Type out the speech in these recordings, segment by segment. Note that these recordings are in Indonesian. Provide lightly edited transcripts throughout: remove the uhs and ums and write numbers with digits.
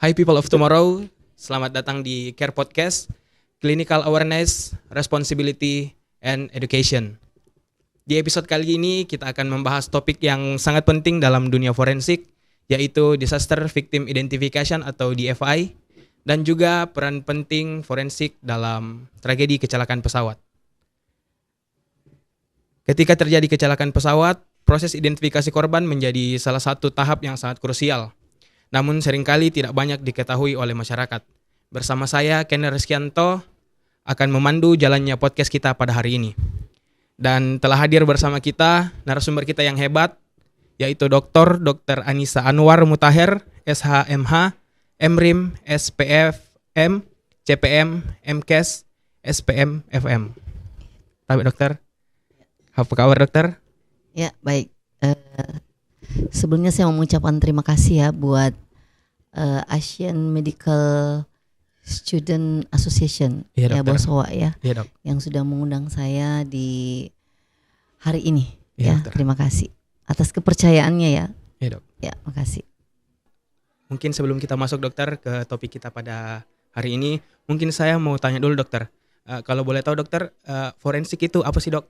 Hi people of tomorrow, selamat datang di Care Podcast, Clinical Awareness, Responsibility, and Education. Di episode kali ini kita akan membahas topik yang sangat penting dalam dunia forensik, yaitu Disaster Victim Identification atau DVI, dan juga peran penting forensik dalam tragedi kecelakaan pesawat. Ketika terjadi kecelakaan pesawat, proses identifikasi korban menjadi salah satu tahap yang sangat krusial. Namun seringkali tidak banyak diketahui oleh masyarakat. Bersama saya, Kenner Rizkianto, akan memandu jalannya podcast kita pada hari ini. Dan telah hadir bersama kita narasumber kita yang hebat, yaitu Dr. Anissa Anwar Mutaher, SHMH, MRIM, SPFM, CPM, MKes, SPM, FM. Tapi dokter, apa kabar dokter? Ya, baik. Sebelumnya saya mau mengucapkan terima kasih ya buat Asian Medical Student Association, ya BOSOA ya, dok. yang sudah mengundang saya di hari ini. Ya, terima kasih atas kepercayaannya ya. Ya dok. Ya, makasih. Mungkin sebelum kita masuk dokter ke topik kita pada hari ini, mungkin saya mau tanya dulu dokter. Kalau boleh tahu dokter, forensik itu apa sih dok?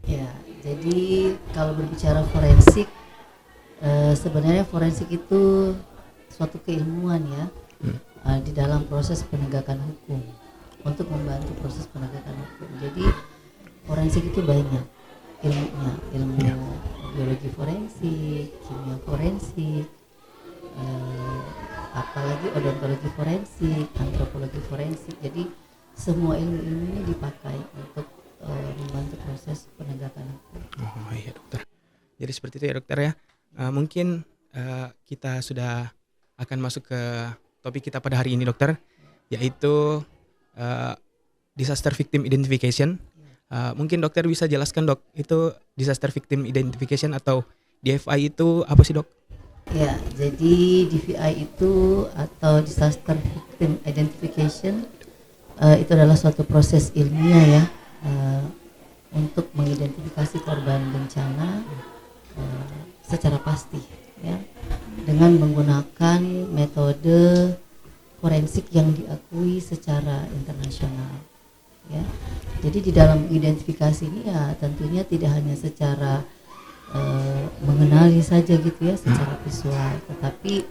Ya, jadi kalau berbicara forensik, sebenarnya forensik itu suatu keilmuan ya, di dalam proses penegakan hukum, untuk membantu proses penegakan hukum. Jadi forensik itu banyak ilmunya, ilmu biologi forensik, kimia forensik, apalagi odontologi forensik, antropologi forensik. Jadi semua ilmu-ilmu ini dipakai untuk membantu proses penegakan hukum. Oh iya dokter. Jadi seperti itu ya dokter ya. Mungkin kita sudah akan masuk ke topik kita pada hari ini dokter, yaitu Disaster Victim Identification. Mungkin dokter bisa jelaskan dok, itu Disaster Victim Identification atau DVI itu apa sih dok? Ya, jadi DVI itu atau Disaster Victim Identification itu adalah suatu proses ilmiah ya, untuk mengidentifikasi korban bencana secara pasti ya, dengan menggunakan metode forensik yang diakui secara internasional ya. Jadi di dalam identifikasi ini ya tentunya tidak hanya secara mengenali saja gitu ya secara visual, tetapi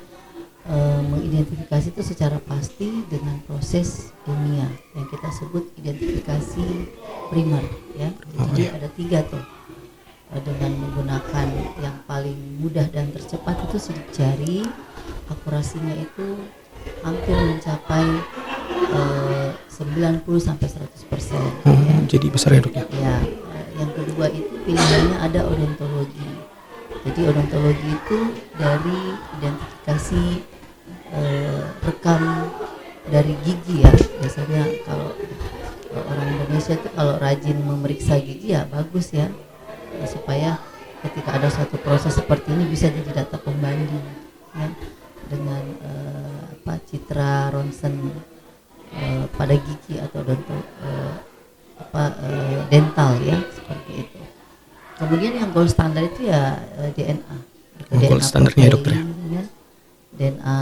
mengidentifikasi itu secara pasti dengan proses ilmiah yang kita sebut identifikasi primer ya. Jadi ada 3 tuh, dengan menggunakan yang paling mudah dan tercepat itu sidik jari, akurasinya itu hampir mencapai 90 sampai 100%. Ya. Jadi besar ya dok ya? Ya, yang kedua itu pilihannya ada odontologi. Jadi odontologi itu dari identifikasi rekam dari gigi ya. Biasanya kalau orang Indonesia itu kalau rajin memeriksa gigi ya bagus ya, supaya ketika ada suatu proses seperti ini bisa jadi data pembanding ya, dengan citra ronsen pada gigi atau dental ya, seperti itu. Kemudian yang gold standar itu ya DNA. Gold standarnya dokter ya? DNA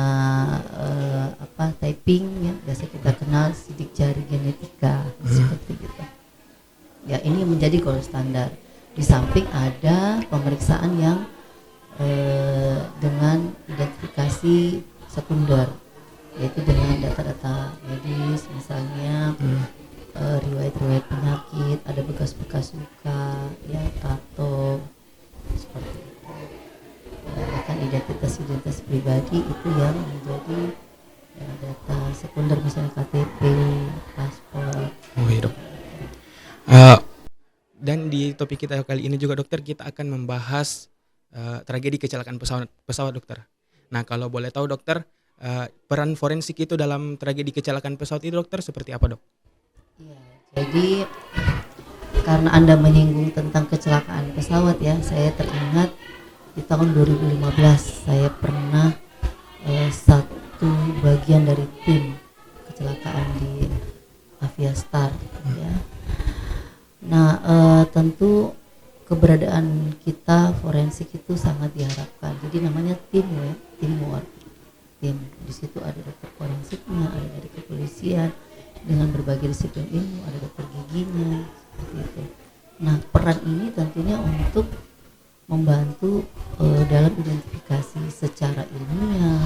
typing ya, biasa kita kenal sidik jari genetika seperti itu. Ya, ini menjadi gold standar. Di samping ada pemeriksaan yang dengan identifikasi sekunder, yaitu dengan data-data medis, misalnya riwayat-riwayat penyakit, ada bekas-bekas luka, ya, tato, seperti itu. Bahkan identitas pribadi itu yang menjadi data sekunder, misalnya KTP, paspor. Oh iya dok. Dan di topik kita kali ini juga dokter, kita akan membahas tragedi kecelakaan pesawat dokter. Nah kalau boleh tahu dokter, peran forensik itu dalam tragedi kecelakaan pesawat itu dokter seperti apa dok? Ya, jadi karena Anda menyinggung tentang kecelakaan pesawat ya, saya teringat di tahun 2015 saya pernah satu bagian dari tim kecelakaan di Aviastar ya. Nah tentu keberadaan kita forensik itu sangat diharapkan. Jadi namanya teamwork tim. Di situ ada dokter forensiknya, ada dari kepolisian dengan berbagai disiplin ilmu, ada dokter giginya, seperti itu. Nah, peran ini tentunya untuk membantu dalam identifikasi secara ilmiah,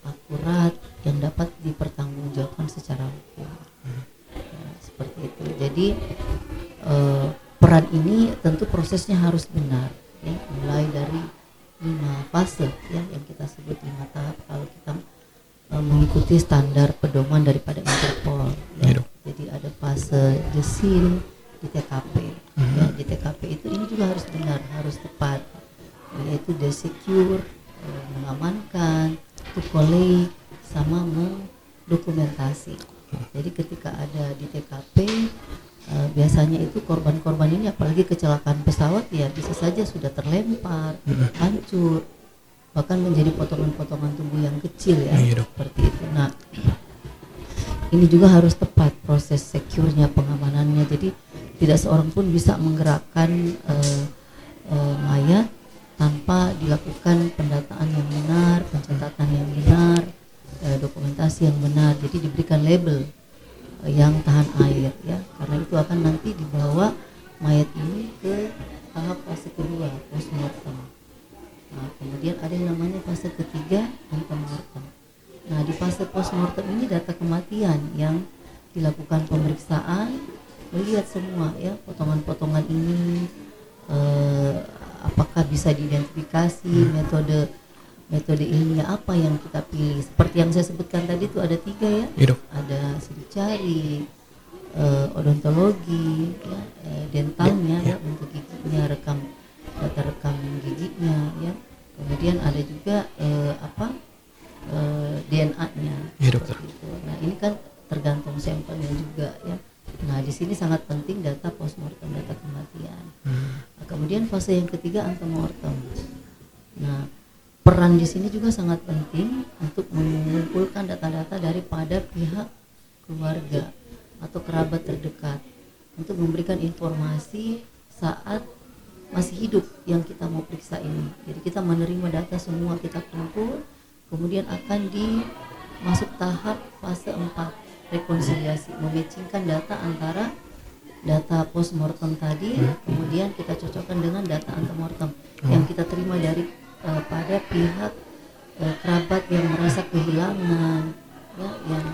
akurat, yang dapat dipertanggungjawabkan secara hukum. Ya, seperti itu. Jadi peran ini tentu prosesnya harus benar, ya, mulai dari 5 fase ya yang kita sebut 5 tahap kalau kita mengikuti standar pedoman daripada Interpol. Ya. Jadi ada fase the scene di TKP. Ya, di TKP itu ini juga harus benar, harus tepat, yaitu the secure, mengamankan, to collate, sama mendokumentasi. Jadi ketika ada di TKP, biasanya itu korban-korban ini apalagi kecelakaan pesawat ya bisa saja sudah terlempar, hancur, bahkan menjadi potongan-potongan tubuh yang kecil ya, seperti itu. Nah, ini juga harus tepat proses secure-nya, pengamanannya. Jadi tidak seorang pun bisa menggerakkan mayat tanpa dilakukan pendataan yang benar, pencatatan yang benar, dokumentasi yang benar. Jadi diberikan label yang tahan air ya, karena itu akan nanti dibawa mayat ini ke tahap fase kedua, postmortem. Nah, kemudian ada yang namanya fase ketiga, antemortem. Nah, di fase postmortem ini data kematian yang dilakukan pemeriksaan, melihat semua ya potongan-potongan ini, apakah bisa diidentifikasi, metode ilmiah apa yang kita pilih. Seperti yang saya sebutkan tadi itu ada 3 ya, ada sidik jari, odontologi, ya, dentalnya ya, untuk giginya, data rekam giginya ya. Kemudian ada juga DNA-nya. Ya, dokter. Gitu. Nah, ini kan tergantung sampelnya juga ya. Nah, di sini sangat penting data postmortem, data kematian. Nah, kemudian fase yang ketiga, antemortem. Nah, peran di sini juga sangat penting untuk mengumpulkan data-data daripada pihak keluarga atau kerabat terdekat untuk memberikan informasi saat masih hidup yang kita mau periksa ini. Jadi kita menerima data semua, kita kumpul, kemudian akan masuk tahap fase 4, rekonsiliasi, mematchingkan data antara data postmortem tadi, kemudian kita cocokkan dengan data antemortem yang kita terima dari pada pihak kerabat yang merasa kehilangan, ya, yang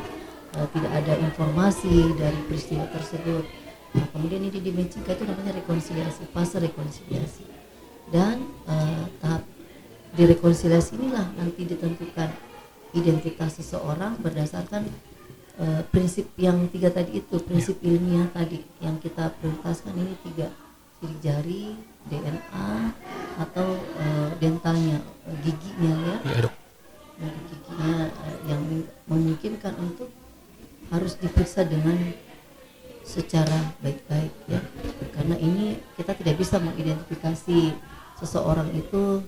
tidak ada informasi dari peristiwa tersebut. Nah, kemudian ini dimatchingkan, itu namanya rekonsiliasi, fase rekonsiliasi. Dan tahap di rekonsiliasi inilah nanti ditentukan identitas seseorang berdasarkan prinsip yang 3 tadi itu, prinsip ilmiah tadi yang kita prioritaskan. Ini 3, sidik jari, DNA, atau dentalnya, giginya ya, giginya yang memungkinkan untuk harus diperiksa dengan secara baik-baik ya, karena ini kita tidak bisa mengidentifikasi seseorang itu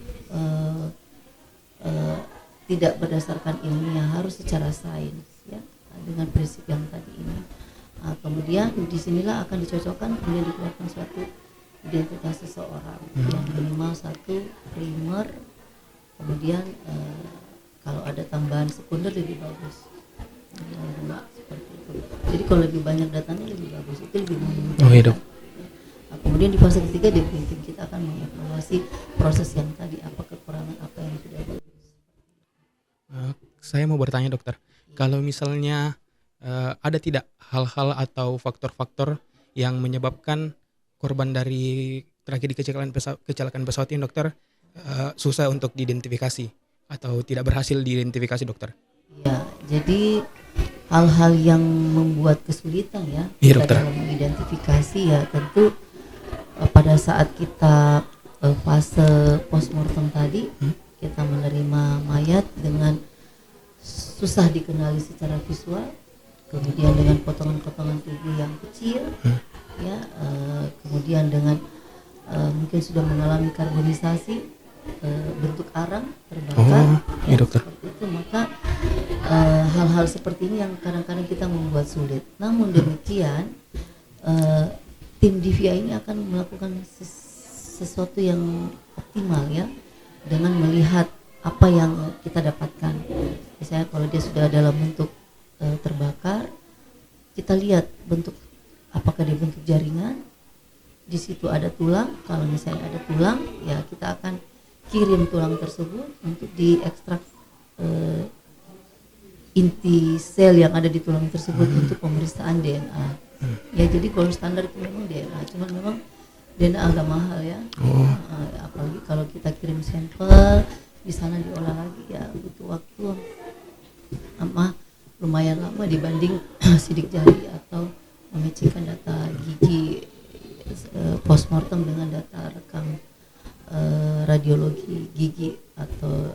tidak berdasarkan ilmiah, harus secara sains ya, dengan prinsip yang tadi ini. Nah, kemudian disinilah akan dicocokkan, kemudian dikeluarkan suatu identitas seseorang yang minimal 1 primer, kemudian kalau ada tambahan sekunder lebih bagus. Seperti itu. Jadi kalau lebih banyak datanya lebih bagus, itu lebih memungkinkan. Nah, kemudian di fase ketiga definitif kita akan mengevaluasi proses yang tadi, apa kekurangan, apa yang tidak bagus. Saya mau bertanya dokter, kalau misalnya ada tidak hal-hal atau faktor-faktor yang menyebabkan korban dari tragedi kecelakaan pesawat ini dokter susah untuk diidentifikasi atau tidak berhasil diidentifikasi dokter? Ya, jadi hal-hal yang membuat kesulitan ya kita dalam mengidentifikasi ya tentu pada saat kita fase postmortem tadi, kita menerima mayat dengan susah dikenali secara visual, kemudian dengan potongan-potongan tubuh yang kecil, ya, kemudian dengan mungkin sudah mengalami karbonisasi, bentuk arang terbakar, ya, seperti itu. Maka hal-hal seperti ini yang kadang-kadang kita membuat sulit. Namun demikian, tim DVI ini akan melakukan sesuatu yang optimal ya, dengan melihat apa yang kita dapatkan. Misalnya kalau dia sudah dalam bentuk terbakar, kita lihat bentuk, apakah dia bentuk jaringan, di situ ada tulang. Kalau misalnya ada tulang, ya kita akan kirim tulang tersebut untuk diekstrak inti sel yang ada di tulang tersebut untuk pemeriksaan DNA. Ya jadi gold standar itu memang DNA, cuman memang DNA agak mahal ya. Apalagi kalau kita kirim sampel di sana diolah lagi, ya butuh waktu lumayan lama dibanding sidik jari atau mematchingkan data gigi postmortem dengan data rekam radiologi gigi atau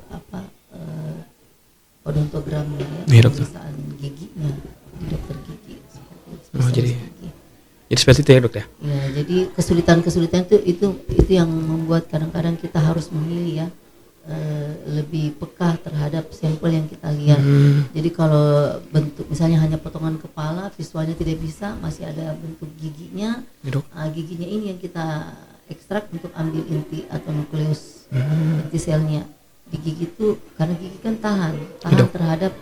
odontogramnya ya, pemeriksaan giginya di dokter gigi. Jadi gigi. seperti itu ya dok ya? Ya, jadi kesulitan itu yang membuat kadang-kadang kita harus memilih ya, lebih peka terhadap sampel yang kita lihat. Jadi kalau bentuk misalnya hanya potongan kepala, visualnya tidak bisa, masih ada bentuk giginya. Giginya ini yang kita ekstrak untuk ambil inti atau nukleus inti selnya. Di gigi itu karena gigi kan tahan terhadap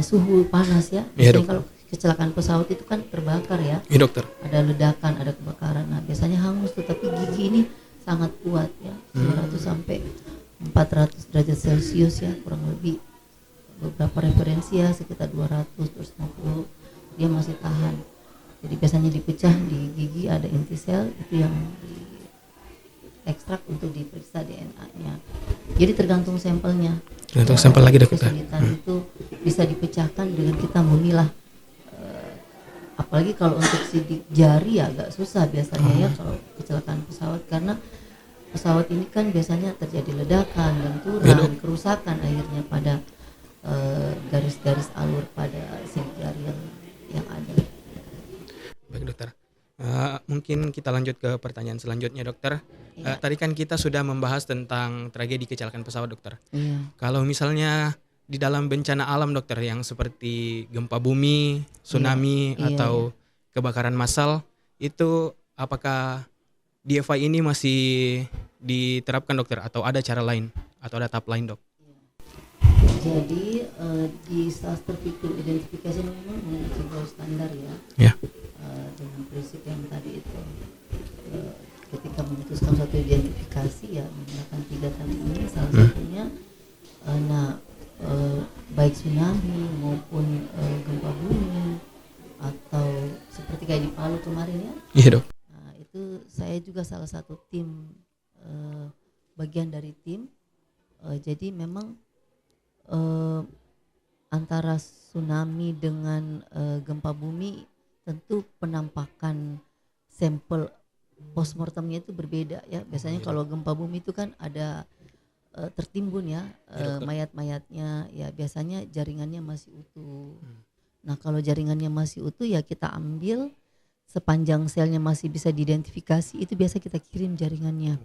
suhu panas ya. Misalnya kalau kecelakaan pesawat itu kan terbakar ya. Iya dokter. Ada ledakan, ada kebakaran. Nah, biasanya hangus tuh, tapi gigi ini sangat kuat ya. 200 sampai 400 derajat Celcius ya, kurang lebih. Beberapa referensi ya sekitar 200 250 dia masih tahan. Jadi biasanya dipecah di gigi, ada inti sel itu yang diekstrak untuk diperiksa DNA-nya. Jadi tergantung sampelnya. Tergantung sampel lagi dokter. Kesulitan itu bisa dipecahkan dengan kita memilah. Apalagi kalau untuk sidik jari ya agak susah biasanya ya kalau kecelakaan pesawat, karena pesawat ini kan biasanya terjadi ledakan, benturan, kerusakan akhirnya pada garis-garis alur pada sidik jari yang ada. Baik dokter. Mungkin kita lanjut ke pertanyaan selanjutnya dokter. Tadi kan kita sudah membahas tentang tragedi kecelakaan pesawat dokter. Kalau misalnya di dalam bencana alam dokter yang seperti gempa bumi, tsunami atau kebakaran massal, itu apakah DFI ini masih diterapkan dokter atau ada cara lain atau ada tahap lain dok? Jadi disaster victim identification memang memiliki gold standar ya. Dengan prinsip yang tadi itu, ketika memutuskan suatu identifikasi ya menggunakan 3 tadi ini salah satunya. Baik tsunami maupun gempa bumi atau seperti kayak di Palu kemarin ya. Iya dok. Nah, itu saya juga salah satu tim, bagian dari tim. Jadi memang antara tsunami dengan gempa bumi tentu penampakan sampel postmortemnya itu berbeda ya. Biasanya kalau gempa bumi itu kan ada tertimbun ya, mayat-mayatnya ya, biasanya jaringannya masih utuh. Nah kalau jaringannya masih utuh ya kita ambil sepanjang selnya masih bisa diidentifikasi, itu biasa kita kirim jaringannya.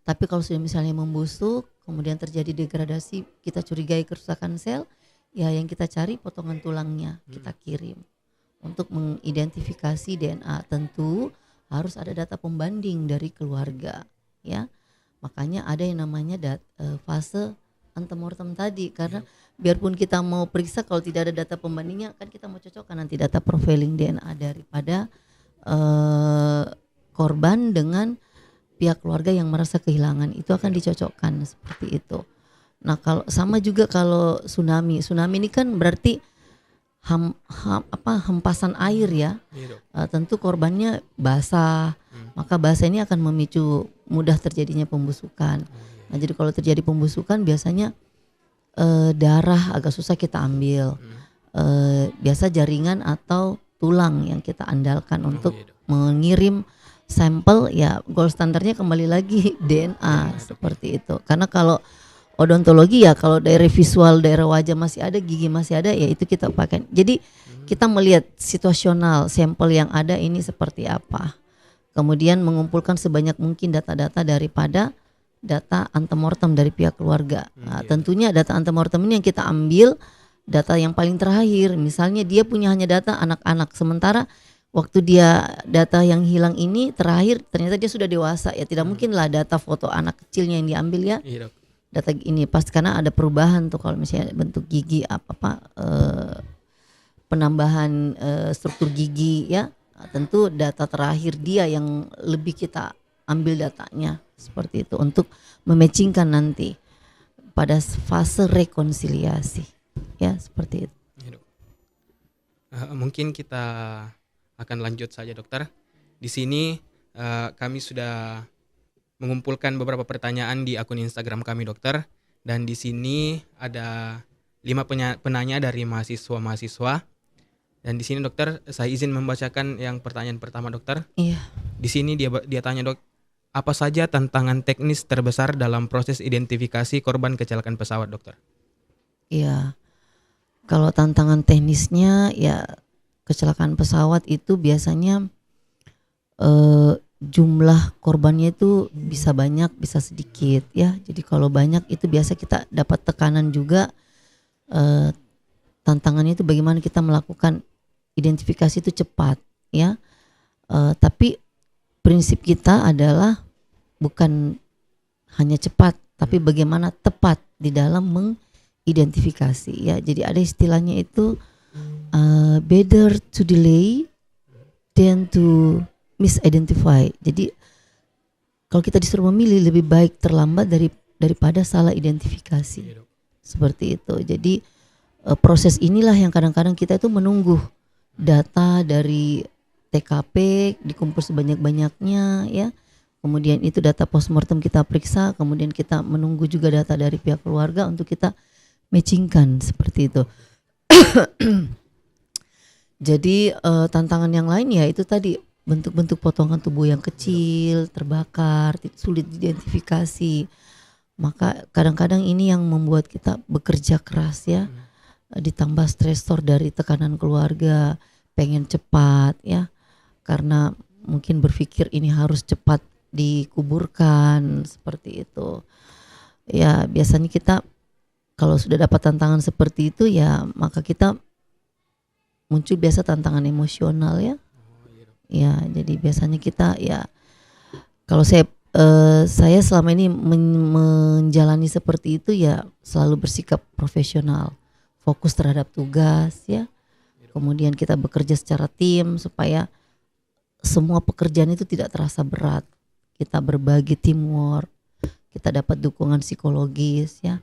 Tapi kalau sudah misalnya membusuk kemudian terjadi degradasi, kita curigai kerusakan sel, ya yang kita cari potongan tulangnya kita kirim untuk mengidentifikasi DNA. Tentu harus ada data pembanding dari keluarga ya. Makanya ada yang namanya fase antemortem tadi, karena biarpun kita mau periksa kalau tidak ada data pembandingnya kan kita mau cocokkan nanti data profiling DNA daripada korban dengan pihak keluarga yang merasa kehilangan, itu akan dicocokkan seperti itu. Nah kalau sama juga kalau tsunami ini kan berarti hempasan air ya. Tentu korbannya basah, maka basah ini akan memicu mudah terjadinya pembusukan. Nah jadi kalau terjadi pembusukan biasanya darah agak susah kita ambil. Biasa jaringan atau tulang yang kita andalkan untuk mengirim sampel ya. Gold standarnya kembali lagi DNA seperti itu. Karena kalau odontologi ya kalau dari visual daerah wajah masih ada, gigi masih ada, ya itu kita pakai. Jadi kita melihat situasional sampel yang ada ini seperti apa. Kemudian mengumpulkan sebanyak mungkin data-data daripada data antemortem dari pihak keluarga. Nah, tentunya data antemortem ini yang kita ambil data yang paling terakhir. Misalnya dia punya hanya data anak-anak, sementara waktu dia data yang hilang ini terakhir ternyata dia sudah dewasa, ya tidak mungkinlah data foto anak kecilnya yang diambil ya. data ini pasti karena ada perubahan tuh kalau misalnya bentuk gigi penambahan struktur gigi ya. Tentu data terakhir dia yang lebih kita ambil datanya seperti itu untuk mematchingkan nanti pada fase rekonsiliasi ya seperti itu. Ya, Dok. Mungkin kita akan lanjut saja dokter. Di sini kami sudah mengumpulkan beberapa pertanyaan di akun Instagram kami dokter, dan di sini ada 5 penanya dari mahasiswa-mahasiswa. Dan di sini dokter, saya izin membacakan yang pertanyaan pertama dokter. Iya. Di sini dia tanya, Dok, apa saja tantangan teknis terbesar dalam proses identifikasi korban kecelakaan pesawat, dokter? Iya. Kalau tantangan teknisnya ya kecelakaan pesawat itu biasanya jumlah korbannya itu bisa banyak bisa sedikit ya. Jadi kalau banyak itu biasa kita dapat tekanan juga. Tantangannya itu bagaimana kita melakukan identifikasi itu cepat ya. Tapi prinsip kita adalah bukan hanya cepat tapi bagaimana tepat di dalam mengidentifikasi ya. Jadi ada istilahnya itu better to delay than to misidentify. Jadi kalau kita disuruh memilih lebih baik terlambat daripada salah identifikasi. Seperti itu. Jadi proses inilah yang kadang-kadang kita itu menunggu data dari TKP dikumpul sebanyak-banyaknya ya. Kemudian itu data postmortem kita periksa, kemudian kita menunggu juga data dari pihak keluarga untuk kita matchingkan seperti itu. Jadi tantangan yang lain ya itu tadi bentuk-bentuk potongan tubuh yang kecil, terbakar, sulit diidentifikasi. Maka kadang-kadang ini yang membuat kita bekerja keras ya. Ditambah stresor dari tekanan keluarga, pengen cepat ya. Karena mungkin berpikir ini harus cepat dikuburkan seperti itu. Ya biasanya kita kalau sudah dapat tantangan seperti itu ya maka kita muncul biasa tantangan emosional ya. Ya, jadi biasanya kita ya kalau saya selama ini menjalani seperti itu ya selalu bersikap profesional, fokus terhadap tugas ya. Kemudian kita bekerja secara tim supaya semua pekerjaan itu tidak terasa berat. Kita berbagi teamwork, kita dapat dukungan psikologis ya.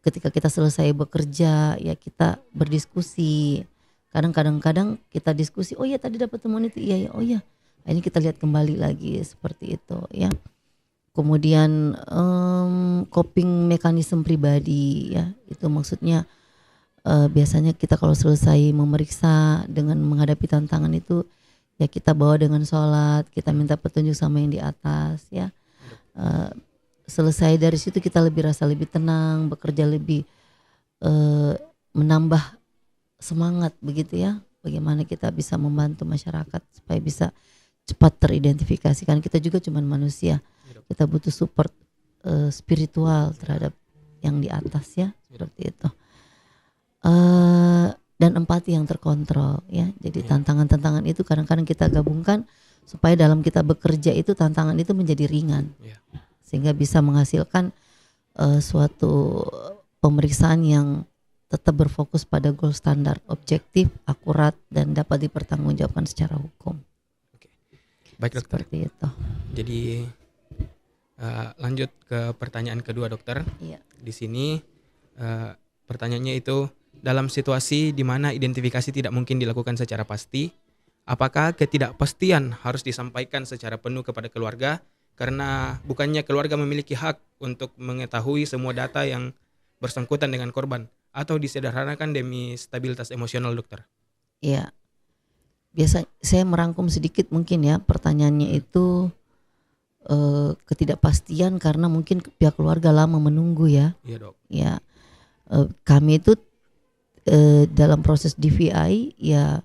Ketika kita selesai bekerja ya kita berdiskusi. Kadang-kadang kita diskusi, oh ya tadi dapat temuan itu, iya ya, oh ya, ini kita lihat kembali lagi seperti itu ya. Kemudian coping mekanisme pribadi ya, itu maksudnya biasanya kita kalau selesai memeriksa dengan menghadapi tantangan itu, ya kita bawa dengan sholat, kita minta petunjuk sama yang di atas ya. Selesai dari situ kita rasa lebih tenang, bekerja lebih menambah semangat begitu ya, bagaimana kita bisa membantu masyarakat supaya bisa cepat teridentifikasi, kan kita juga cuma manusia, kita butuh support spiritual terhadap yang di atas ya, seperti itu. Dan empati yang terkontrol ya, jadi tantangan-tantangan itu kadang-kadang kita gabungkan supaya dalam kita bekerja itu tantangan itu menjadi ringan sehingga bisa menghasilkan suatu pemeriksaan yang tetap berfokus pada gold standar, objektif, akurat, dan dapat dipertanggungjawabkan secara hukum. Oke. Baik dokter. Seperti itu. Jadi lanjut ke pertanyaan kedua dokter. Iya. Di sini pertanyaannya itu, dalam situasi di mana identifikasi tidak mungkin dilakukan secara pasti, apakah ketidakpastian harus disampaikan secara penuh kepada keluarga karena bukannya keluarga memiliki hak untuk mengetahui semua data yang bersangkutan dengan korban, atau disederhanakan demi stabilitas emosional dokter? Iya. Biasa saya merangkum sedikit mungkin ya, pertanyaannya itu ketidakpastian karena mungkin pihak keluarga lama menunggu ya. Iya dok. Ya, kami itu dalam proses DVI ya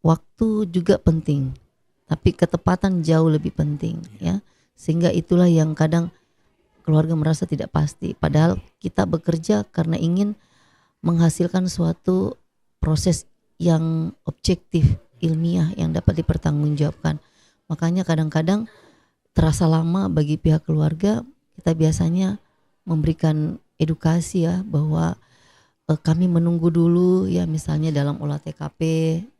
waktu juga penting, tapi ketepatan jauh lebih penting ya. Sehingga itulah yang kadang keluarga merasa tidak pasti. Padahal kita bekerja karena ingin menghasilkan suatu proses yang objektif, ilmiah yang dapat dipertanggungjawabkan. Makanya kadang-kadang terasa lama bagi pihak keluarga. kita biasanya memberikan edukasi ya, bahwa kami menunggu dulu ya, misalnya dalam olah TKP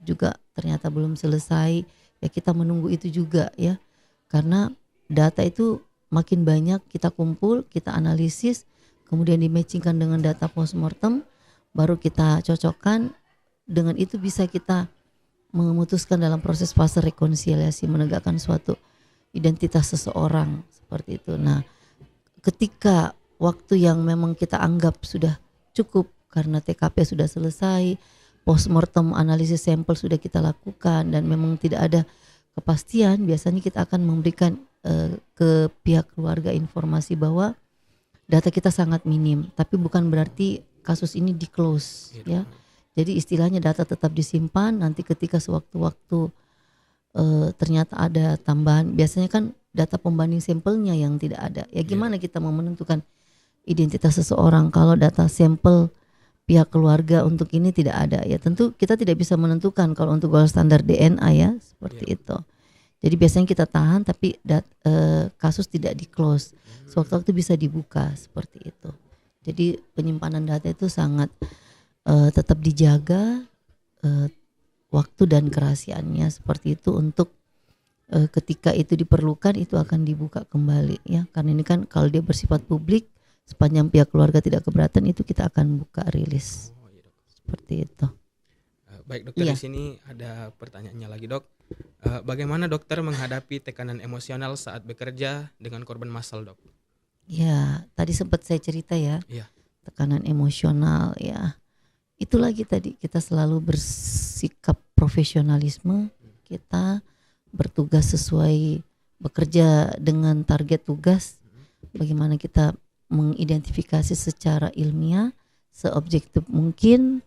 juga ternyata belum selesai, ya kita menunggu itu juga ya, karena data itu makin banyak kita kumpul, kita analisis, kemudian dimatchingkan dengan data postmortem, baru kita cocokkan, dengan itu bisa kita memutuskan dalam proses fase rekonsiliasi, menegakkan suatu identitas seseorang seperti itu. Nah, ketika waktu yang memang kita anggap sudah cukup karena TKP sudah selesai, postmortem analisis sampel sudah kita lakukan dan memang tidak ada kepastian, biasanya kita akan memberikan ke pihak keluarga informasi bahwa data kita sangat minim, tapi bukan berarti kasus ini di close ya. Jadi istilahnya data tetap disimpan, nanti ketika sewaktu-waktu ternyata ada tambahan, biasanya kan data pembanding sampelnya yang tidak ada. Ya gimana kita mau menentukan identitas seseorang kalau data sampel pihak keluarga untuk ini tidak ada? Ya tentu kita tidak bisa menentukan kalau untuk gold standar DNA ya, seperti itu. Jadi biasanya kita tahan tapi kasus tidak di close. Sewaktu-waktu bisa dibuka seperti itu. Jadi penyimpanan data itu sangat tetap dijaga, waktu dan kerahasiaannya seperti itu, untuk ketika itu diperlukan itu akan dibuka kembali ya, karena ini kan kalau dia bersifat publik, sepanjang pihak keluarga tidak keberatan itu kita akan buka rilis seperti itu. Baik dokter, di sini ada pertanyaannya lagi dok. Bagaimana dokter menghadapi tekanan emosional saat bekerja dengan korban massal dok? Ya tadi sempat saya cerita ya, tekanan emosional ya. Itu lagi tadi, kita selalu bersikap profesionalisme, kita bertugas sesuai, bekerja dengan target tugas, bagaimana kita mengidentifikasi secara ilmiah, seobjektif mungkin,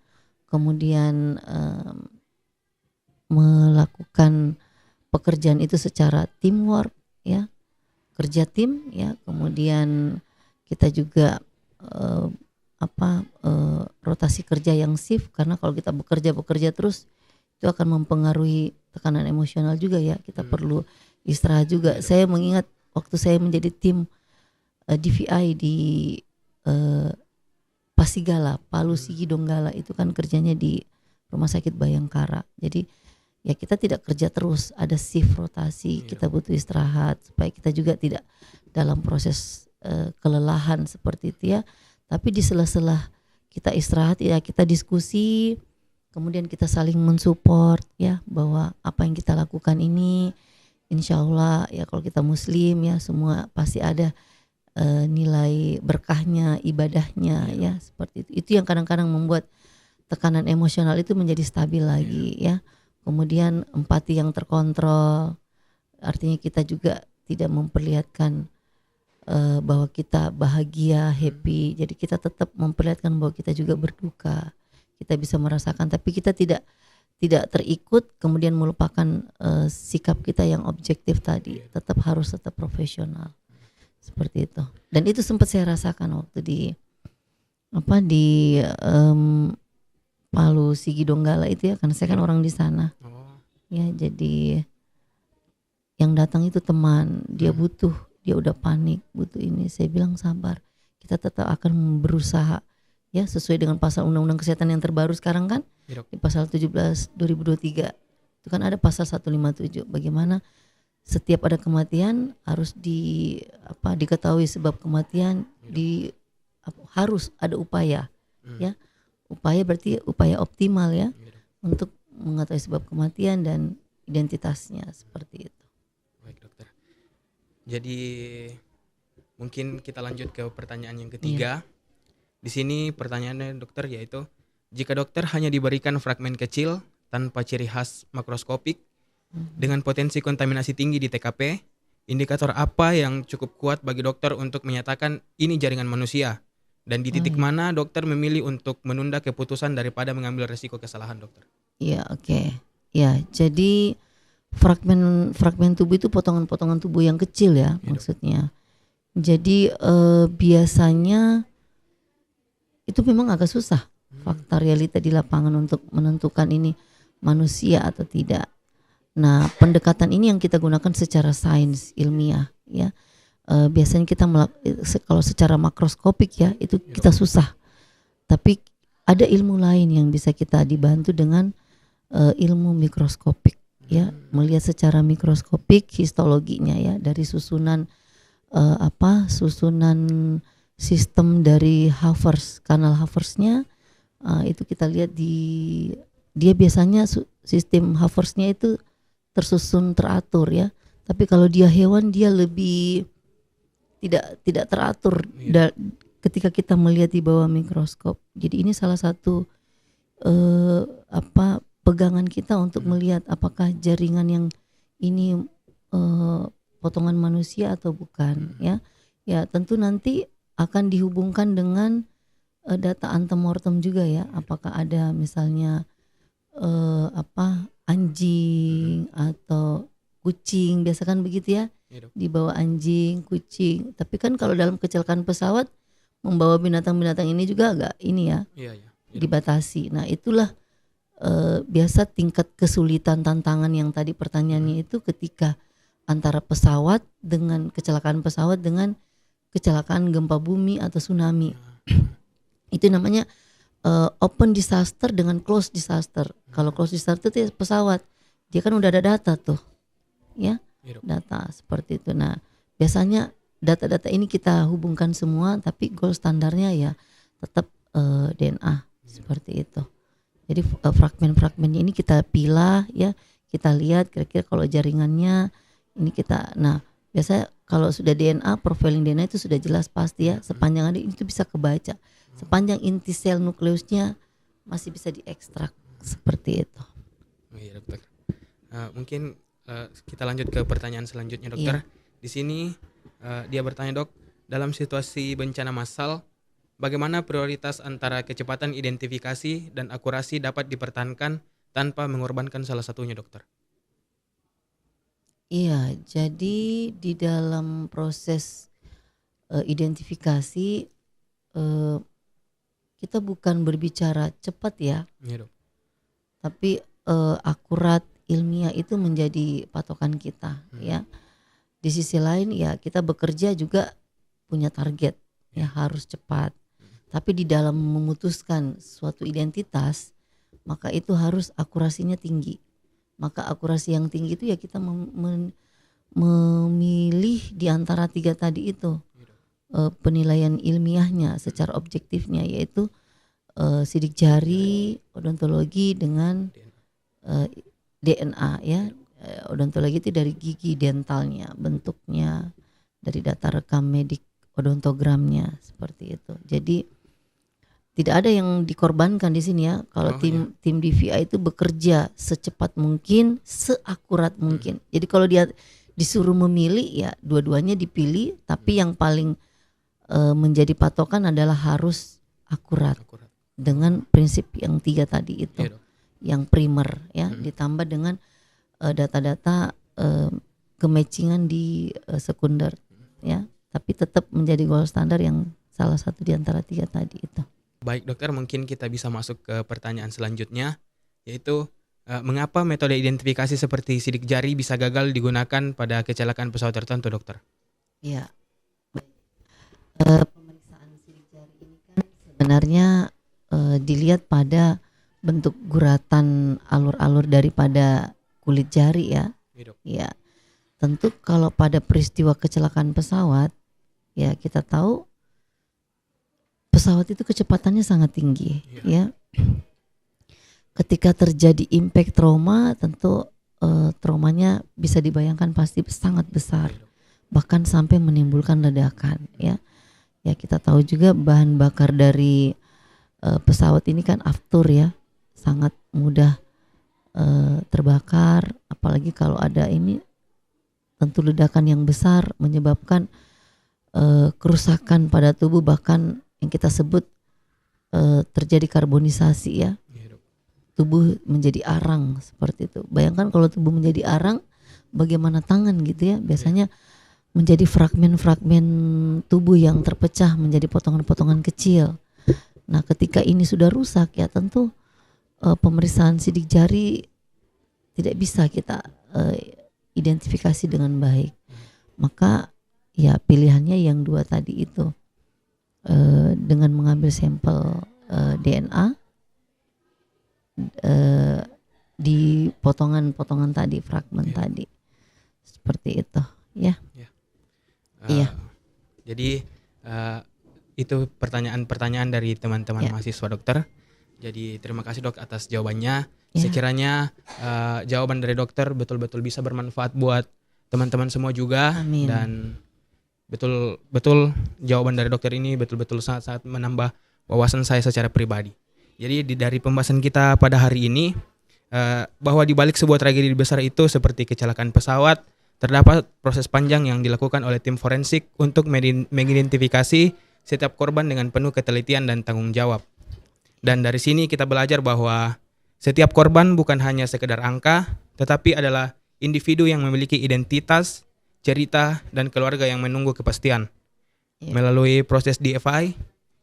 kemudian melakukan pekerjaan itu secara teamwork ya, kerja tim ya, kemudian kita juga rotasi kerja yang shift, karena kalau kita bekerja terus itu akan mempengaruhi tekanan emosional juga ya, kita perlu istirahat juga. Saya mengingat waktu saya menjadi tim DVI di Pasigala, Palu Sigi Donggala, itu kan kerjanya di Rumah Sakit Bayangkara. Jadi ya kita tidak kerja terus, ada shift rotasi, kita butuh istirahat supaya kita juga tidak dalam proses kelelahan seperti itu ya. Tapi di sela-sela kita istirahat ya kita diskusi, kemudian kita saling mensupport ya, bahwa apa yang kita lakukan ini insya Allah ya, kalau kita muslim ya semua pasti ada nilai berkahnya, ibadahnya ya, seperti itu. Itu yang kadang-kadang membuat tekanan emosional itu menjadi stabil lagi ya. Kemudian empati yang terkontrol, artinya kita juga tidak memperlihatkan bahwa kita bahagia, happy. Jadi kita tetap memperlihatkan bahwa kita juga berduka. Kita bisa merasakan, tapi kita tidak terikut kemudian melupakan sikap kita yang objektif tadi. Tetap profesional. Seperti itu. Dan itu sempat saya rasakan waktu di Palu Sigi Donggala itu ya, karena saya kan orang di sana. Ya, jadi yang datang itu teman, dia udah panik, butuh ini. Saya bilang sabar, kita tetap akan berusaha ya, sesuai dengan pasal Undang-Undang Kesehatan yang terbaru sekarang kan, di pasal 17 2023 itu kan ada pasal 157, bagaimana setiap ada kematian harus diketahui sebab kematian, harus ada upaya ya. Upaya berarti upaya optimal ya, untuk mengetahui sebab kematian dan identitasnya seperti itu. Baik dokter. Jadi mungkin kita lanjut ke pertanyaan yang ketiga. Di sini pertanyaannya dokter yaitu, jika dokter hanya diberikan fragmen kecil tanpa ciri khas makroskopik dengan potensi kontaminasi tinggi di TKP, indikator apa yang cukup kuat bagi dokter untuk menyatakan ini jaringan manusia? Dan di titik mana dokter memilih untuk menunda keputusan daripada mengambil resiko kesalahan dokter? Iya, oke. Ya, jadi fragmen tubuh itu potongan-potongan tubuh yang kecil ya, maksudnya. Jadi biasanya itu memang agak susah fakta realita di lapangan untuk menentukan ini manusia atau tidak. Nah, pendekatan ini yang kita gunakan secara sains ilmiah ya. biasanya kita kalau secara makroskopik ya itu kita susah. Tapi ada ilmu lain yang bisa kita dibantu dengan ilmu mikroskopik ya, melihat secara mikroskopik histologinya ya, dari susunan susunan sistem dari Havers, kanal Haversnya itu kita lihat dia biasanya sistem Haversnya itu tersusun teratur ya. Tapi kalau dia hewan dia lebih tidak teratur ketika kita melihat di bawah mikroskop. Jadi ini salah satu pegangan kita untuk melihat apakah jaringan yang ini potongan manusia atau bukan ya. Ya tentu nanti akan dihubungkan dengan data antemortem juga ya. Apakah ada misalnya anjing atau kucing, biasa kan begitu ya, dibawa anjing, kucing. Tapi kan kalau dalam kecelakaan pesawat membawa binatang-binatang ini juga agak ini ya, dibatasi. Nah itulah biasa tingkat kesulitan tantangan yang tadi pertanyaannya itu ketika antara pesawat dengan kecelakaan pesawat dengan kecelakaan gempa bumi atau tsunami. Itu namanya open disaster dengan close disaster. Kalau close disaster itu pesawat, dia kan udah ada data tuh. Ya, data seperti itu. Nah, biasanya data-data ini kita hubungkan semua, tapi gold standarnya ya tetap DNA seperti itu. Jadi fragmen-fragmennya ini kita pilah ya, kita lihat kira-kira kalau jaringannya ini kita. Nah, biasanya kalau sudah DNA, profiling DNA itu sudah jelas pasti ya, sepanjang ada itu bisa kebaca. Sepanjang inti sel nukleusnya masih bisa diekstrak seperti itu. Iya, dokter. Mungkin kita lanjut ke pertanyaan selanjutnya, dokter. Iya. Di sini dia bertanya, Dok, dalam situasi bencana massal, bagaimana prioritas antara kecepatan identifikasi dan akurasi dapat dipertahankan tanpa mengorbankan salah satunya, dokter? Iya, jadi di dalam proses identifikasi kita bukan berbicara cepat ya, Iya, Dok. tapi akurat, ilmiah itu menjadi patokan kita ya. Di sisi lain ya kita bekerja juga punya target ya, harus cepat. Tapi di dalam memutuskan suatu identitas, maka itu harus akurasinya tinggi. Maka akurasi yang tinggi itu ya kita memilih di antara tiga tadi itu penilaian ilmiahnya secara objektifnya, yaitu sidik jari, odontologi dengan DNA ya. Odontologi itu dari gigi dentalnya, bentuknya, dari data rekam medik odontogramnya seperti itu. Jadi tidak ada yang dikorbankan di sini ya. Kalau tim DVI itu bekerja secepat mungkin, seakurat mungkin. Jadi kalau dia disuruh memilih ya dua-duanya dipilih, tapi yang paling menjadi patokan adalah harus akurat. Dengan prinsip yang tiga tadi itu. Yang primer ya, ditambah dengan data-data kematchingan di sekunder ya, tapi tetap menjadi gold standar yang salah satu di antara tiga tadi itu. Baik, dokter, mungkin kita bisa masuk ke pertanyaan selanjutnya, yaitu mengapa metode identifikasi seperti sidik jari bisa gagal digunakan pada kecelakaan pesawat tertentu, dokter? Ya, pemeriksaan sidik jari ini kan sebenarnya dilihat pada bentuk guratan alur-alur daripada kulit jari ya. Ya, tentu kalau pada peristiwa kecelakaan pesawat, ya kita tahu pesawat itu kecepatannya sangat tinggi ya. Ketika terjadi impact trauma, tentu traumanya bisa dibayangkan pasti sangat besar, bahkan sampai menimbulkan ledakan ya. Ya kita tahu juga bahan bakar dari pesawat ini kan aftur ya, sangat mudah terbakar, apalagi kalau ada ini tentu ledakan yang besar menyebabkan kerusakan pada tubuh, bahkan yang kita sebut terjadi karbonisasi ya, tubuh menjadi arang seperti itu. Bayangkan kalau tubuh menjadi arang, bagaimana tangan gitu ya, biasanya menjadi fragmen-fragmen tubuh yang terpecah menjadi potongan-potongan kecil. Nah ketika ini sudah rusak ya tentu pemeriksaan sidik jari tidak bisa kita identifikasi dengan baik. Maka ya pilihannya yang 2 tadi itu, dengan mengambil sampel DNA di potongan-potongan tadi, fragmen tadi, seperti itu ya. Iya. Jadi itu pertanyaan-pertanyaan dari teman-teman mahasiswa dokter. Jadi terima kasih dok atas jawabannya. Sekiranya jawaban dari dokter betul-betul bisa bermanfaat buat teman-teman semua juga. Amin. Dan betul-betul jawaban dari dokter ini betul-betul sangat-sangat menambah wawasan saya secara pribadi. Jadi dari pembahasan kita pada hari ini, bahwa di balik sebuah tragedi besar itu seperti kecelakaan pesawat, terdapat proses panjang yang dilakukan oleh tim forensik untuk mengidentifikasi setiap korban dengan penuh ketelitian dan tanggung jawab. Dan dari sini kita belajar bahwa setiap korban bukan hanya sekedar angka, tetapi adalah individu yang memiliki identitas, cerita, dan keluarga yang menunggu kepastian. Melalui proses DFI,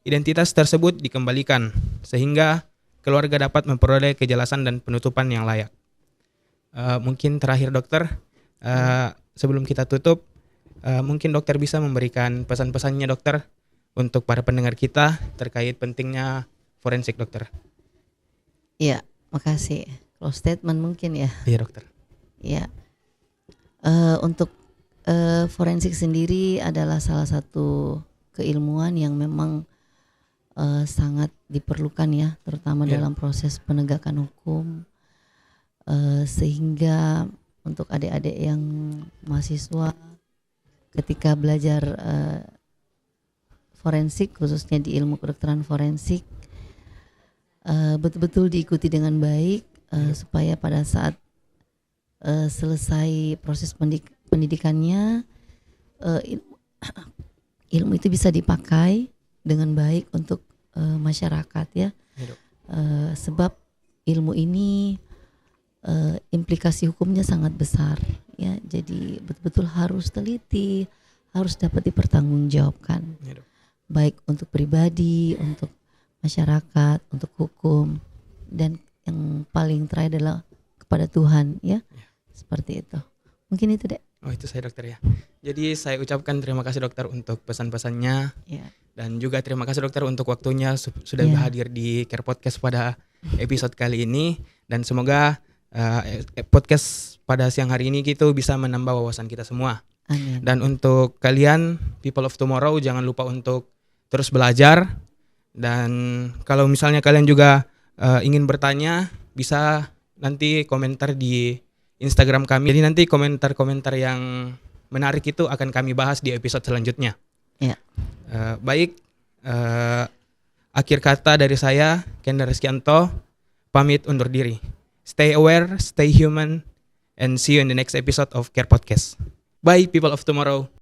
identitas tersebut dikembalikan sehingga keluarga dapat memperoleh kejelasan dan penutupan yang layak. Mungkin terakhir dokter, sebelum kita tutup, mungkin dokter bisa memberikan pesan-pesannya dokter untuk para pendengar kita terkait pentingnya forensik dokter. Iya, makasih. Close statement mungkin ya. Iya dokter. Iya. Untuk forensik sendiri adalah salah satu keilmuan yang memang sangat diperlukan ya, terutama dalam proses penegakan hukum, sehingga untuk adik-adik yang mahasiswa ketika belajar forensik, khususnya di ilmu kedokteran forensik, betul-betul diikuti dengan baik, supaya pada saat selesai proses pendidikannya, ilmu itu bisa dipakai dengan baik untuk masyarakat ya. Sebab ilmu ini implikasi hukumnya sangat besar ya, jadi betul-betul harus teliti, harus dapat dipertanggungjawabkan, baik untuk pribadi, untuk masyarakat, untuk hukum, dan yang paling terakhir adalah kepada Tuhan ya. Seperti itu. Mungkin itu deh. Oh itu saya dokter ya. Jadi saya ucapkan terima kasih dokter untuk pesan-pesannya. Dan juga terima kasih dokter untuk waktunya sudah hadir di Care Podcast pada episode kali ini. Dan semoga podcast pada siang hari ini gitu bisa menambah wawasan kita semua. Amin. Dan untuk kalian people of tomorrow, jangan lupa untuk terus belajar. Dan kalau misalnya kalian juga ingin bertanya, bisa nanti komentar di Instagram kami. Jadi nanti komentar-komentar yang menarik itu akan kami bahas di episode selanjutnya. Baik, akhir kata dari saya, Kender Reskianto, pamit undur diri. Stay aware, stay human, and see you in the next episode of Care Podcast. Bye, people of tomorrow.